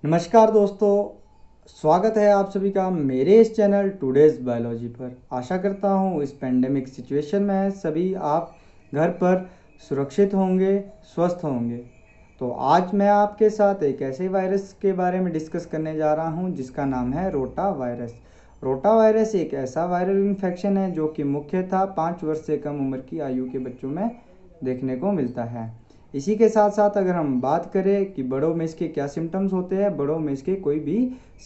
नमस्कार दोस्तों, स्वागत है आप सभी का मेरे इस चैनल टुडेज़ बायोलॉजी पर। आशा करता हूँ इस पेंडेमिक सिचुएशन में सभी आप घर पर सुरक्षित होंगे, स्वस्थ होंगे। तो आज मैं आपके साथ एक ऐसे वायरस के बारे में डिस्कस करने जा रहा हूँ जिसका नाम है रोटा वायरस। रोटा वायरस एक ऐसा वायरल इन्फेक्शन है जो कि मुख्यतः 5 वर्ष से कम उम्र की आयु के बच्चों में देखने को मिलता है। इसी के साथ साथ अगर हम बात करें कि बड़ों में इसके क्या सिम्टम्स होते हैं, बड़ों में इसके कोई भी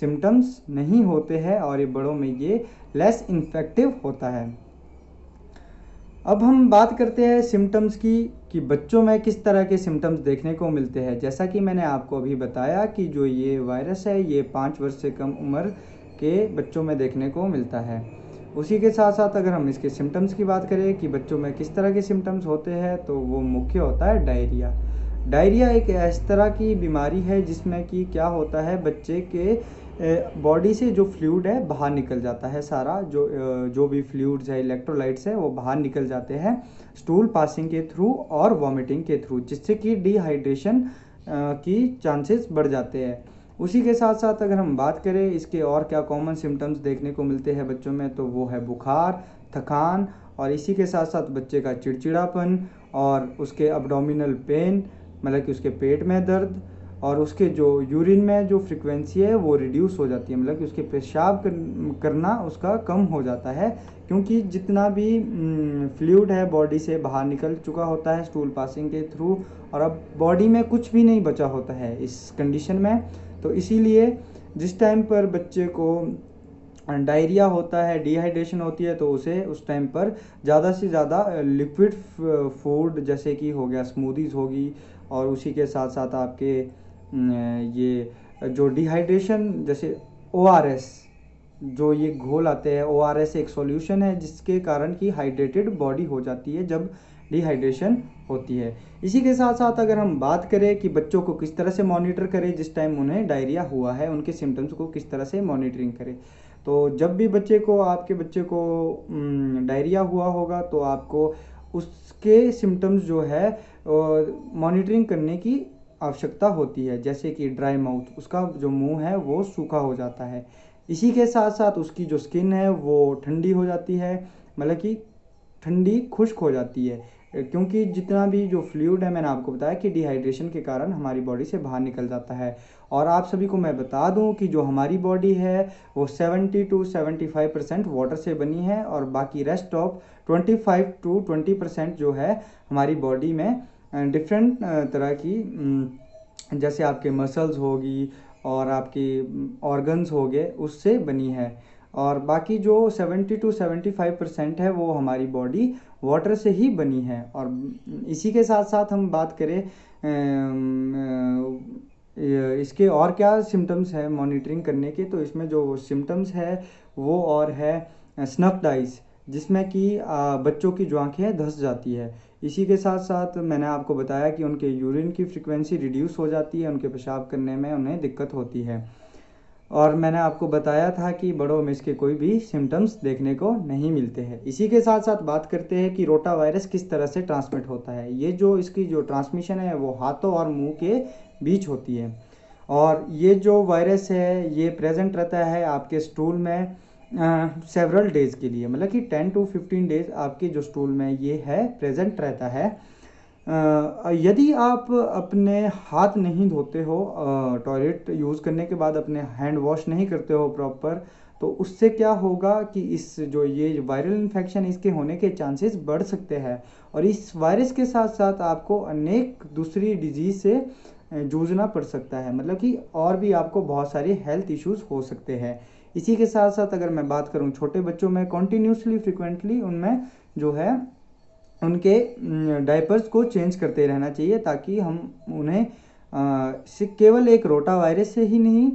सिम्टम्स नहीं होते हैं और ये बड़ों में ये लेस इन्फेक्टिव होता है। अब हम बात करते हैं सिम्टम्स की कि बच्चों में किस तरह के सिम्टम्स देखने को मिलते हैं। जैसा कि मैंने आपको अभी बताया कि जो ये वायरस है ये 5 वर्ष से कम उम्र के बच्चों में देखने को मिलता है। उसी के साथ साथ अगर हम इसके सिम्टम्स की बात करें कि बच्चों में किस तरह के सिम्टम्स होते हैं, तो वो मुख्य होता है डायरिया। डायरिया एक इस तरह की बीमारी है जिसमें कि क्या होता है, बच्चे के बॉडी से जो फ्लूइड है बाहर निकल जाता है। सारा जो भी फ्लूइड्स है, इलेक्ट्रोलाइट्स है, वो बाहर निकल जाते हैं स्टूल पासिंग के थ्रू और वॉमिटिंग के थ्रू, जिससे कि डिहाइड्रेशन की चांसेस बढ़ जाते हैं। उसी के साथ साथ अगर हम बात करें इसके और क्या कॉमन सिम्टम्स देखने को मिलते हैं बच्चों में, तो वो है बुखार, थकान और इसी के साथ साथ बच्चे का चिड़चिड़ापन और उसके अब्डोमिनल पेन, मतलब कि उसके पेट में दर्द, और उसके जो यूरिन में जो फ्रिक्वेंसी है वो रिड्यूस हो जाती है, मतलब कि उसके पेशाब करना उसका कम हो जाता है, क्योंकि जितना भी फ्लूइड है बॉडी से बाहर निकल चुका होता है स्टूल पासिंग के थ्रू, और अब बॉडी में कुछ भी नहीं बचा होता है इस कंडीशन में। तो इसीलिए जिस टाइम पर बच्चे को डायरिया होता है, डिहाइड्रेशन होती है, तो उसे उस टाइम पर ज़्यादा से ज़्यादा लिक्विड फूड जैसे कि हो गया, स्मूदीज़ होगी, और उसी के साथ साथ आपके ये जो डिहाइड्रेशन जैसे ओआरएस, जो ये घोल आते हैं, ओआरएस एक सॉल्यूशन है जिसके कारण कि हाइड्रेटेड बॉडी हो जाती है जब डिहाइड्रेशन होती है। इसी के साथ साथ अगर हम बात करें कि बच्चों को किस तरह से मॉनिटर करें जिस टाइम उन्हें डायरिया हुआ है, उनके सिम्टम्स को किस तरह से मॉनिटरिंग करें, तो जब भी आपके बच्चे को डायरिया हुआ होगा तो आपको उसके सिम्टम्स जो है मॉनिटरिंग करने की आवश्यकता होती है। जैसे कि ड्राई माउथ, उसका जो मुंह है वो सूखा हो जाता है। इसी के साथ साथ उसकी जो स्किन है वो ठंडी हो जाती है, मतलब कि ठंडी खुश्क हो जाती है, क्योंकि जितना भी जो फ्लूइड है, मैंने आपको बताया कि डिहाइड्रेशन के कारण हमारी बॉडी से बाहर निकल जाता है। और आप सभी को मैं बता दूं कि जो हमारी बॉडी है वो 70 to 75% वाटर से बनी है, और बाकी रेस्ट ऑफ 25 to 20% जो है हमारी बॉडी में डिफरेंट तरह की जैसे आपके मसल्स होगी और आपकी ऑर्गन्स हो गए, उससे बनी है। और बाकी जो 70 to 75% है वो हमारी बॉडी वाटर से ही बनी है। और इसी के साथ साथ हम बात करें इसके और क्या सिम्टम्स है मॉनिटरिंग करने के, तो इसमें जो सिम्टम्स है वो और है स्नफ्ड आइज, जिसमें कि बच्चों की जो आँखें धंस जाती है। इसी के साथ साथ मैंने आपको बताया कि उनके यूरिन की फ्रिक्वेंसी रिड्यूस हो जाती है, उनके पेशाब करने में उन्हें दिक्कत होती है। और मैंने आपको बताया था कि बड़ों में इसके कोई भी सिम्टम्स देखने को नहीं मिलते हैं। इसी के साथ साथ बात करते हैं कि रोटा वायरस किस तरह से ट्रांसमिट होता है। ये जो इसकी जो ट्रांसमिशन है वो हाथों और मुंह के बीच होती है, और ये जो वायरस है ये प्रेजेंट रहता है आपके स्टूल में सेवरल डेज़ के लिए, मतलब कि 10 to 15 डेज़ आपके जो स्टूल में ये है प्रेजेंट रहता है। यदि आप अपने हाथ नहीं धोते हो, टॉयलेट यूज़ करने के बाद अपने हैंड वॉश नहीं करते हो प्रॉपर, तो उससे क्या होगा कि इस जो ये वायरल इन्फेक्शन इसके होने के चांसेस बढ़ सकते हैं, और इस वायरस के साथ साथ आपको अनेक दूसरी डिजीज़ से जूझना पड़ सकता है, मतलब कि और भी आपको बहुत सारे हेल्थ इश्यूज़ हो सकते हैं। इसी के साथ साथ अगर मैं बात करूं छोटे बच्चों में, कॉन्टीन्यूसली फ्रिक्वेंटली उनमें जो है उनके डायपर्स को चेंज करते रहना चाहिए, ताकि हम उन्हें केवल एक रोटा वायरस से ही नहीं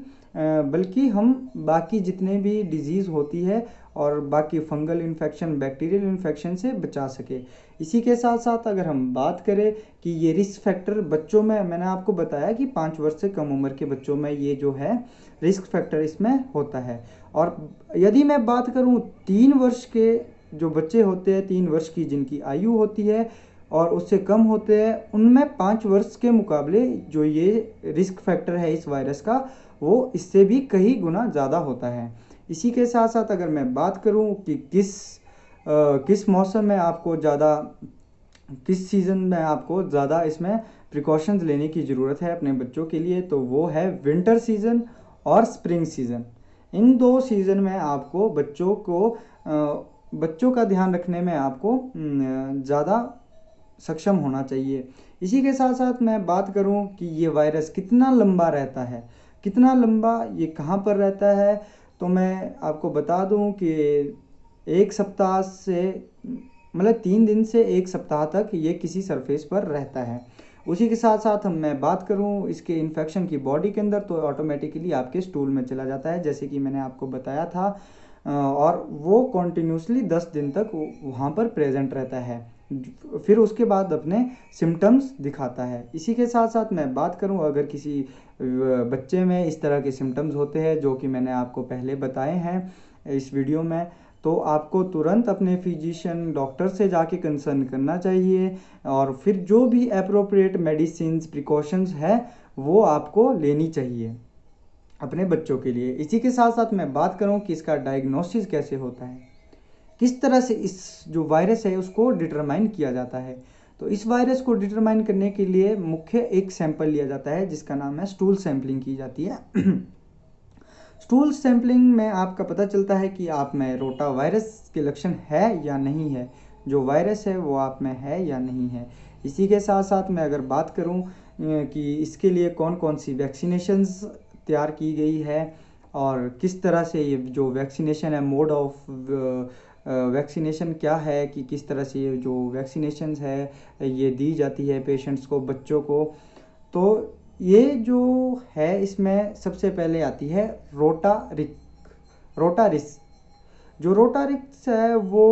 बल्कि हम बाकी जितने भी डिजीज़ होती है और बाकी फंगल इन्फेक्शन, बैक्टीरियल इन्फेक्शन से बचा सके। इसी के साथ साथ अगर हम बात करें कि ये रिस्क फैक्टर बच्चों में, मैंने आपको बताया कि 5 वर्ष से कम उम्र के बच्चों में ये जो है रिस्क फैक्टर इसमें होता है। और यदि मैं बात करूं 3 वर्ष के जो बच्चे होते हैं, 3 वर्ष की जिनकी आयु होती है, और उससे कम होते हैं, उनमें 5 वर्ष के मुकाबले जो ये रिस्क फैक्टर है इस वायरस का, वो इससे भी कई गुना ज़्यादा होता है। इसी के साथ साथ अगर मैं बात करूं कि किस मौसम में आपको ज़्यादा, किस सीज़न में आपको ज़्यादा इसमें प्रिकॉशंस लेने की ज़रूरत है अपने बच्चों के लिए, तो वो है विंटर सीज़न और स्प्रिंग सीज़न। इन 2 सीज़न में आपको बच्चों का ध्यान रखने में आपको ज़्यादा सक्षम होना चाहिए। इसी के साथ साथ मैं बात करूं कि ये वायरस कितना लंबा रहता है, कितना लंबा ये कहाँ पर रहता है, तो मैं आपको बता दूं कि 1 सप्ताह से, मतलब 3 दिन से 1 सप्ताह तक ये किसी सरफेस पर रहता है। उसी के साथ साथ मैं बात करूं इसके इन्फेक्शन की बॉडी के अंदर, तो ऑटोमेटिकली आपके स्टूल में चला जाता है, जैसे कि मैंने आपको बताया था, और वो कॉन्टिन्यूसली 10 दिन तक वहाँ पर प्रेजेंट रहता है, फिर उसके बाद अपने सिम्टम्स दिखाता है। इसी के साथ साथ मैं बात करूं, अगर किसी बच्चे में इस तरह के सिम्टम्स होते हैं जो कि मैंने आपको पहले बताए हैं इस वीडियो में, तो आपको तुरंत अपने फिजिशियन डॉक्टर से जाके कंसर्न करना चाहिए, और फिर जो भी अप्रोप्रिएट मेडिसिन प्रिकॉशंस है वो आपको लेनी चाहिए अपने बच्चों के लिए। इसी के साथ साथ मैं बात करूं कि इसका डायग्नोसिस कैसे होता है, किस तरह से इस जो वायरस है उसको डिटरमाइन किया जाता है। तो इस वायरस को डिटरमाइन करने के लिए मुख्य एक सैंपल लिया जाता है जिसका नाम है स्टूल सैंपलिंग की जाती है। स्टूल सैंपलिंग में आपका पता चलता है कि आप में रोटा वायरस के लक्षण है या नहीं है, जो वायरस है वो आप में है या नहीं है। इसी के साथ साथ मैं अगर बात करूं कि इसके लिए कौन कौन सी वैक्सीनेशंस तैयार की गई है और किस तरह से ये जो वैक्सीनेशन है, मोड ऑफ वैक्सीनेशन क्या है, कि किस तरह से ये जो वैक्सीनेशंस है ये दी जाती है पेशेंट्स को, बच्चों को, तो ये जो है इसमें सबसे पहले आती है रोटारिक्स। जो रोटारिक्स है वो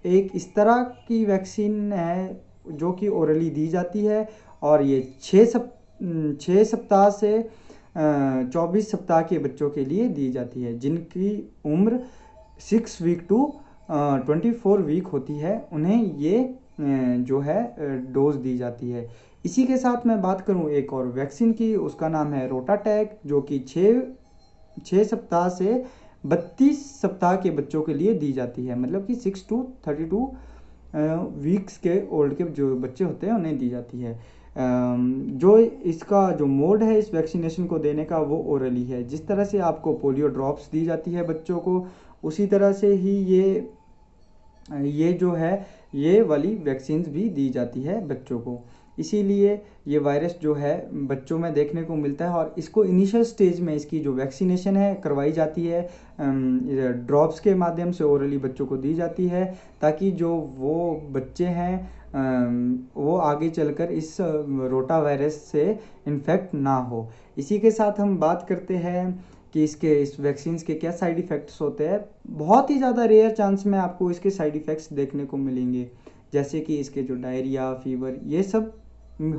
एक इस तरह की वैक्सीन है जो कि ओरली दी जाती है, और ये 6 सप्ताह से 24 सप्ताह के बच्चों के लिए दी जाती है, जिनकी उम्र 6 वीक टू 24 वीक होती है, उन्हें ये जो है डोज दी जाती है। इसी के साथ मैं बात करूं एक और वैक्सीन की, उसका नाम है रोटाटैक, जो कि 6 सप्ताह से 32 सप्ताह के बच्चों के लिए दी जाती है, मतलब कि 6 टू 32 वीक्स के ओल्ड के जो बच्चे होते हैं उन्हें दी जाती है। जो इसका जो मोड है इस वैक्सीनेशन को देने का वो ओरली है। जिस तरह से आपको पोलियो ड्रॉप्स दी जाती है बच्चों को, उसी तरह से ही ये जो है ये वाली वैक्सीन्स भी दी जाती है बच्चों को। इसीलिए ये वायरस जो है बच्चों में देखने को मिलता है, और इसको इनिशियल स्टेज में इसकी जो वैक्सीनेशन है करवाई जाती है, ड्रॉप्स के माध्यम से ओरली बच्चों को दी जाती है, ताकि जो वो बच्चे हैं वो आगे चलकर इस रोटा वायरस से इन्फेक्ट ना हो। इसी के साथ हम बात करते हैं कि इस वैक्सीन्स के क्या साइड इफ़ेक्ट्स होते हैं। बहुत ही ज़्यादा रेयर चांस में आपको इसके साइड इफ़ेक्ट्स देखने को मिलेंगे, जैसे कि इसके जो डायरिया, फीवर, ये सब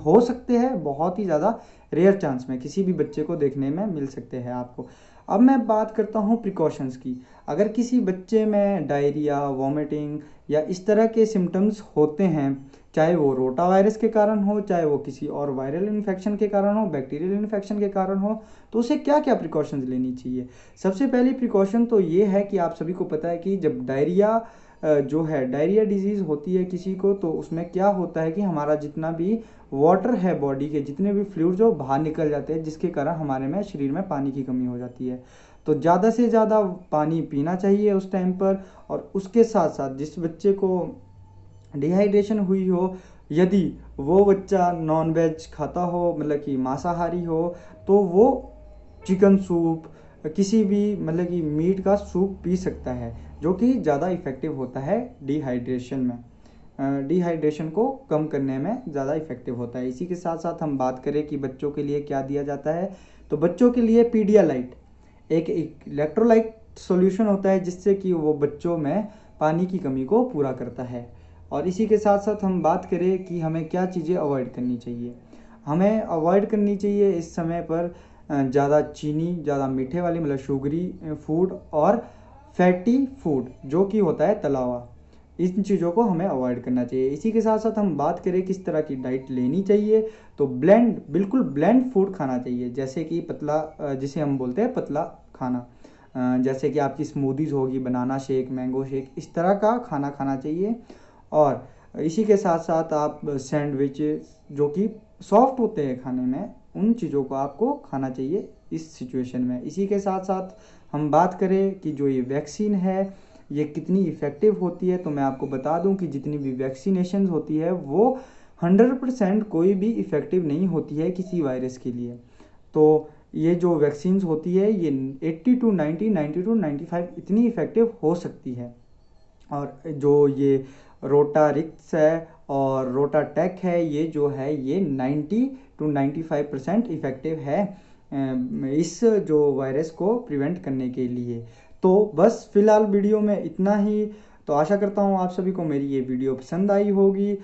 हो सकते हैं, बहुत ही ज़्यादा रेयर चांस में किसी भी बच्चे को देखने में मिल सकते हैं आपको। अब मैं बात करता हूँ प्रिकॉशंस की। अगर किसी बच्चे में डायरिया, वॉमिटिंग या इस तरह के सिम्टम्स होते हैं, चाहे वो रोटा वायरस के कारण हो, चाहे वो किसी और वायरल इन्फेक्शन के कारण हो, बैक्टीरियल इन्फेक्शन के कारण हो, तो उसे क्या क्या प्रिकॉशंस लेनी चाहिए। सबसे पहली प्रिकॉशन तो ये है कि आप सभी को पता है कि जब डायरिया जो है, डायरिया डिजीज़ होती है किसी को, तो उसमें क्या होता है कि हमारा जितना भी वाटर है, बॉडी के जितने भी फ्लूइड जो बाहर निकल जाते हैं, जिसके कारण हमारे में शरीर में पानी की कमी हो जाती है। तो ज़्यादा से ज़्यादा पानी पीना चाहिए उस टाइम पर। और उसके साथ साथ जिस बच्चे को डिहाइड्रेशन हुई हो, यदि वो बच्चा नॉन वेज खाता हो, मतलब कि मांसाहारी हो, तो वो चिकन सूप, किसी भी मतलब कि मीट का सूप पी सकता है, जो कि ज़्यादा इफ़ेक्टिव होता है डिहाइड्रेशन में, डिहाइड्रेशन को कम करने में ज़्यादा इफ़ेक्टिव होता है। इसी के साथ साथ हम बात करें कि बच्चों के लिए क्या दिया जाता है, तो बच्चों के लिए पीडियालाइट एक इलेक्ट्रोलाइट सॉल्यूशन होता है, जिससे कि वो बच्चों में पानी की कमी को पूरा करता है। और इसी के साथ साथ हम बात करें कि हमें क्या चीज़ें अवॉइड करनी चाहिए। हमें अवॉइड करनी चाहिए इस समय पर ज़्यादा चीनी, ज़्यादा मीठे वाली, मतलब शुगरी फूड, और फैटी फूड जो कि होता है तला हुआ। इन चीज़ों को हमें अवॉइड करना चाहिए। इसी के साथ साथ हम बात करें किस तरह की डाइट लेनी चाहिए, तो बिल्कुल ब्लेंड फूड खाना चाहिए, जैसे कि पतला, जिसे हम बोलते हैं पतला खाना, जैसे कि आपकी स्मूदीज़ होगी, बनाना शेक, मैंगो शेक, इस तरह का खाना खाना चाहिए। और इसी के साथ साथ आप सैंडविच जो कि सॉफ्ट होते हैं खाने में, उन चीज़ों को आपको खाना चाहिए इस सिचुएशन में। इसी के साथ साथ हम बात करें कि जो ये वैक्सीन है ये कितनी इफ़ेक्टिव होती है, तो मैं आपको बता दूं कि जितनी भी वैक्सीनेशन होती है वो 100% कोई भी इफ़ेक्टिव नहीं होती है किसी वायरस के लिए। तो ये जो वैक्सीन्स होती है ये 80 to 90, 90 to 95 इतनी इफ़ेक्टिव हो सकती है। और जो ये रोटारिक्स है और रोटाटेक है, ये जो है ये 90 to 95% इफ़ेक्टिव है इस जो वायरस को प्रिवेंट करने के लिए। तो बस फ़िलहाल वीडियो में इतना ही। तो आशा करता हूँ आप सभी को मेरी ये वीडियो पसंद आई होगी।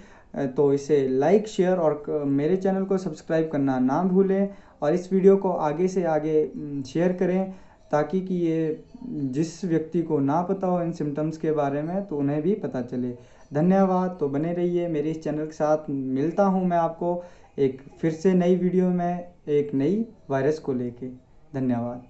तो इसे लाइक, शेयर और मेरे चैनल को सब्सक्राइब करना ना भूलें, और इस वीडियो को आगे से आगे शेयर करें, ताकि कि ये जिस व्यक्ति को ना पता हो इन सिम्टम्स के बारे में तो उन्हें भी पता चले। धन्यवाद। तो बने रहिए मेरे इस चैनल के साथ। मिलता हूँ मैं आपको एक फिर से नई वीडियो में एक नई वायरस को लेके। धन्यवाद।